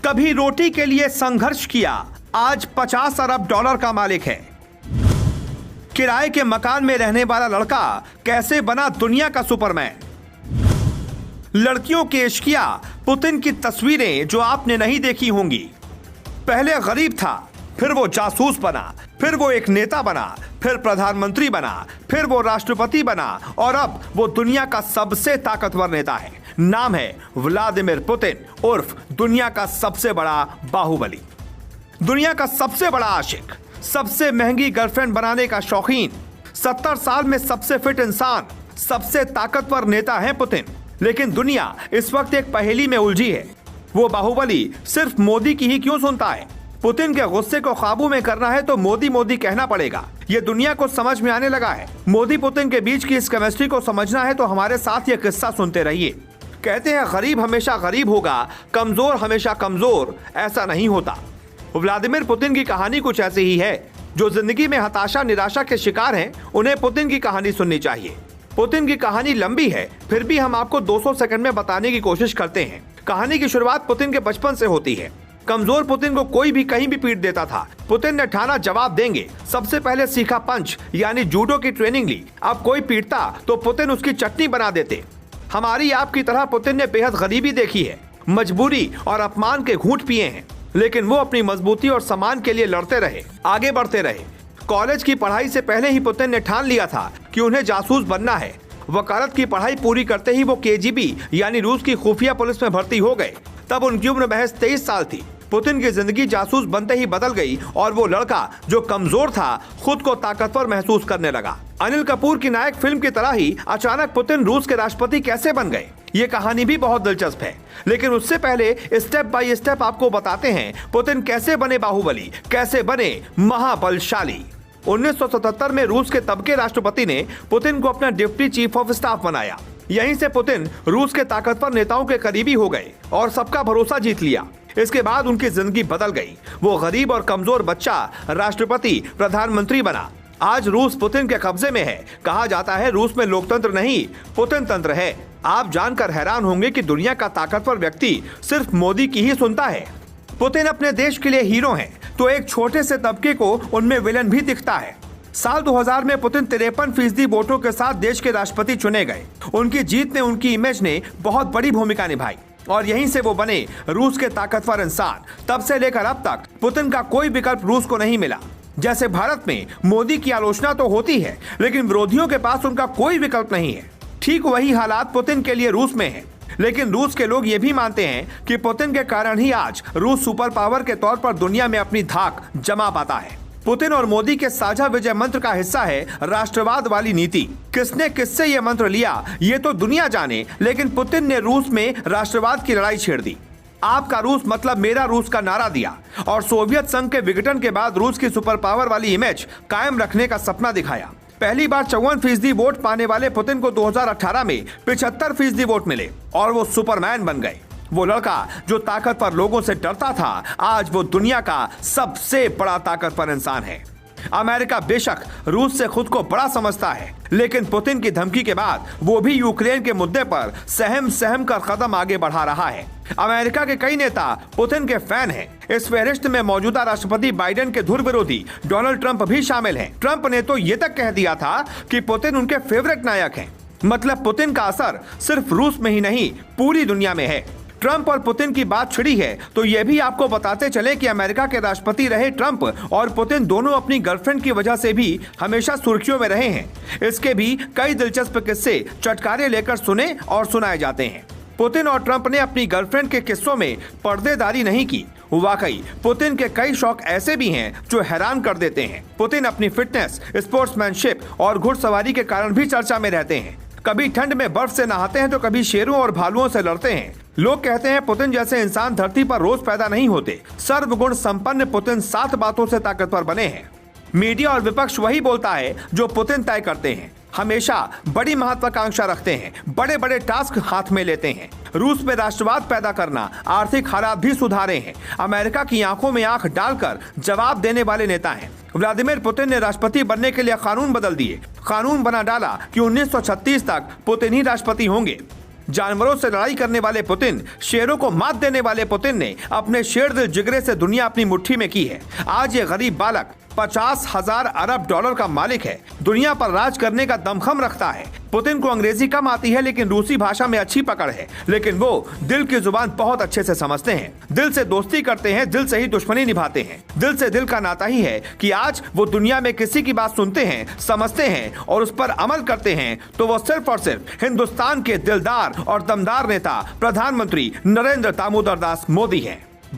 कभी रोटी के लिए संघर्ष किया, आज 50 अरब डॉलर का मालिक है। किराए के मकान में रहने वाला लड़का कैसे बना दुनिया का सुपरमैन। लड़कियों के इश्किया पुतिन की तस्वीरें जो आपने नहीं देखी होंगी। पहले गरीब था, फिर वो जासूस बना, फिर वो एक नेता बना, फिर प्रधानमंत्री बना, फिर वो राष्ट्रपति बना और अब वो दुनिया का सबसे ताकतवर नेता है। नाम है व्लादिमीर पुतिन उर्फ दुनिया का सबसे बड़ा बाहुबली, दुनिया का सबसे बड़ा आशिक, सबसे महंगी गर्लफ्रेंड बनाने का शौकीन, 70 साल में सबसे फिट इंसान, सबसे ताकतवर नेता है पुतिन। लेकिन दुनिया इस वक्त एक पहेली में उलझी है। वो बाहुबली सिर्फ मोदी की ही क्यों सुनता है? पुतिन के गुस्से को काबू में करना है तो मोदी मोदी कहना पड़ेगा। ये दुनिया को समझ में आने लगा है। मोदी पुतिन के बीच की इस केमिस्ट्री को समझना है तो हमारे साथ ये किस्सा सुनते रहिए। कहते हैं गरीब हमेशा गरीब होगा, कमजोर हमेशा कमजोर। ऐसा नहीं होता। व्लादिमीर पुतिन की कहानी कुछ ऐसी ही है। जो जिंदगी में हताशा निराशा के शिकार हैं, उन्हें पुतिन की कहानी सुननी चाहिए। पुतिन की कहानी लंबी है, फिर भी हम आपको 200 सेकंड में बताने की कोशिश करते हैं। कहानी की शुरुआत पुतिन के बचपन से होती है। कमजोर पुतिन को कोई भी कहीं भी पीट देता था। पुतिन ने ठाना जवाब देंगे। सबसे पहले सीखा पंच यानी जूडो की ट्रेनिंग ली। अब कोई पीटता तो पुतिन उसकी चटनी बना देते। हमारी आपकी तरह पुतिन ने बेहद गरीबी देखी है, मजबूरी और अपमान के घूंट पिए हैं, लेकिन वो अपनी मजबूती और सम्मान के लिए लड़ते रहे, आगे बढ़ते रहे। कॉलेज की पढ़ाई से पहले ही पुतिन ने ठान लिया था कि उन्हें जासूस बनना है। वकालत की पढ़ाई पूरी करते ही वो KGB यानी रूस की खुफिया पुलिस में भर्ती हो गए। तब उनकी उम्र महज 23 साल थी। पुतिन की जिंदगी जासूस बनते ही बदल गई और वो लड़का जो कमजोर था खुद को ताकतवर महसूस करने लगा। अनिल कपूर की नायक फिल्म की तरह ही अचानक पुतिन रूस के राष्ट्रपति कैसे बन गए, ये कहानी भी बहुत दिलचस्प है। लेकिन उससे पहले स्टेप बाय स्टेप आपको बताते हैं पुतिन कैसे बने बाहुबली, कैसे बने महाबलशाली। 1977 में रूस के तब के राष्ट्रपति ने पुतिन को अपना डिप्टी चीफ ऑफ स्टाफ बनाया। यहीं से पुतिन रूस के ताकतवर नेताओं के करीबी हो गए और सबका भरोसा जीत लिया। इसके बाद उनकी जिंदगी बदल गई। वो गरीब और कमजोर बच्चा राष्ट्रपति प्रधानमंत्री बना। आज रूस पुतिन के कब्जे में है। कहा जाता है रूस में लोकतंत्र नहीं, पुतिन तंत्र है। आप जानकर हैरान होंगे कि दुनिया का ताकतवर व्यक्ति सिर्फ मोदी की ही सुनता है। पुतिन अपने देश के लिए हीरो हैं, तो एक छोटे से तबके को उनमें विलन भी दिखता है। साल 2000 में पुतिन 53% वोटों के साथ देश के राष्ट्रपति चुने गए। उनकी जीत ने, उनकी इमेज ने बहुत बड़ी भूमिका निभाई और यहीं से वो बने रूस के ताकतवर इंसान। तब से लेकर अब तक पुतिन का कोई विकल्प रूस को नहीं मिला। जैसे भारत में मोदी की आलोचना तो होती है, लेकिन विरोधियों के पास उनका कोई विकल्प नहीं है। ठीक वही हालात पुतिन के लिए रूस में है। लेकिन रूस के लोग ये भी मानते हैं कि पुतिन के कारण ही आज रूस सुपर पावर के तौर पर दुनिया में अपनी धाक जमा पाता है। पुतिन और मोदी के साझा विजय मंत्र का हिस्सा है राष्ट्रवाद वाली नीति। किसने किससे ये मंत्र लिया ये तो दुनिया जाने, लेकिन पुतिन ने रूस में राष्ट्रवाद की लड़ाई छेड़ दी। आपका रूस मतलब मेरा रूस का नारा दिया और सोवियत संघ के विघटन के बाद रूस की सुपर पावर वाली इमेज कायम रखने का सपना दिखाया। पहली बार 54% वोट पाने वाले पुतिन को 2018 में 75% वोट मिले और वो सुपरमैन बन गए। वो लड़का जो ताकतवर लोगों से डरता था, आज वो दुनिया का सबसे बड़ा ताकतवर इंसान है। अमेरिका बेशक रूस से खुद को बड़ा समझता है, लेकिन पुतिन की धमकी के बाद वो भी यूक्रेन के मुद्दे पर सहम कर कदम आगे बढ़ा रहा है। अमेरिका के कई नेता पुतिन के फैन हैं। इस फहरिस्त में मौजूदा राष्ट्रपति बाइडेन के धुर विरोधी डोनाल्ड ट्रंप भी शामिल हैं। ट्रंप ने तो ये तक कह दिया था कि पुतिन उनके फेवरेट नायक हैं। मतलब पुतिन का असर सिर्फ रूस में ही नहीं, पूरी दुनिया में है। ट्रंप और पुतिन की बात छिड़ी है तो यह भी आपको बताते चले कि अमेरिका के राष्ट्रपति रहे ट्रंप और पुतिन दोनों अपनी गर्लफ्रेंड की वजह से भी हमेशा सुर्खियों में रहे हैं। इसके भी कई दिलचस्प किस्से चटकारे लेकर सुने और सुनाए जाते हैं। पुतिन और ट्रंप ने अपनी गर्लफ्रेंड के किस्सों में पर्देदारी नहीं की। वाकई पुतिन के कई शौक ऐसे भी हैं जो हैरान कर देते हैं। पुतिन अपनी फिटनेस, स्पोर्ट्समैनशिप और घुड़सवारी के कारण भी चर्चा में रहते हैं। कभी ठंड में बर्फ से नहाते हैं तो कभी शेरों और भालुओं से लड़ते हैं। लोग कहते हैं पुतिन जैसे इंसान धरती पर रोज पैदा नहीं होते। सर्वगुण संपन्न पुतिन 7 बातों से ताकतवर बने हैं। मीडिया और विपक्ष वही बोलता है जो पुतिन तय करते हैं। हमेशा बड़ी महत्वाकांक्षा रखते हैं, बड़े बड़े टास्क हाथ में लेते हैं। रूस में राष्ट्रवाद पैदा करना, आर्थिक हालात भी सुधारे हैं। अमेरिका की आंखों में आंख डालकर जवाब देने वाले नेता हैं। व्लादिमीर पुतिन ने राष्ट्रपति बनने के लिए कानून बदल दिए। कानून बना डाला कि 1936 तक पुतिन ही राष्ट्रपति होंगे। जानवरों से लड़ाई करने वाले पुतिन, शेरों को मात देने वाले पुतिन ने अपने शेर दिल जिगरे से दुनिया अपनी मुट्ठी में की है। आज ये गरीब बालक 50,000 अरब डॉलर का मालिक है, दुनिया पर राज करने का दमखम रखता है। पुतिन को अंग्रेजी कम आती है लेकिन रूसी भाषा में अच्छी पकड़ है, लेकिन वो दिल की जुबान बहुत अच्छे से समझते हैं। दिल से दोस्ती करते हैं, दिल से ही दुश्मनी निभाते हैं। दिल से दिल का नाता ही है कि आज वो दुनिया में किसी की बात सुनते हैं, समझते हैं और उस पर अमल करते हैं तो वो सिर्फ और सिर्फ हिंदुस्तान के दिलदार और दमदार नेता प्रधानमंत्री नरेंद्र दामोदर दास मोदी हैं।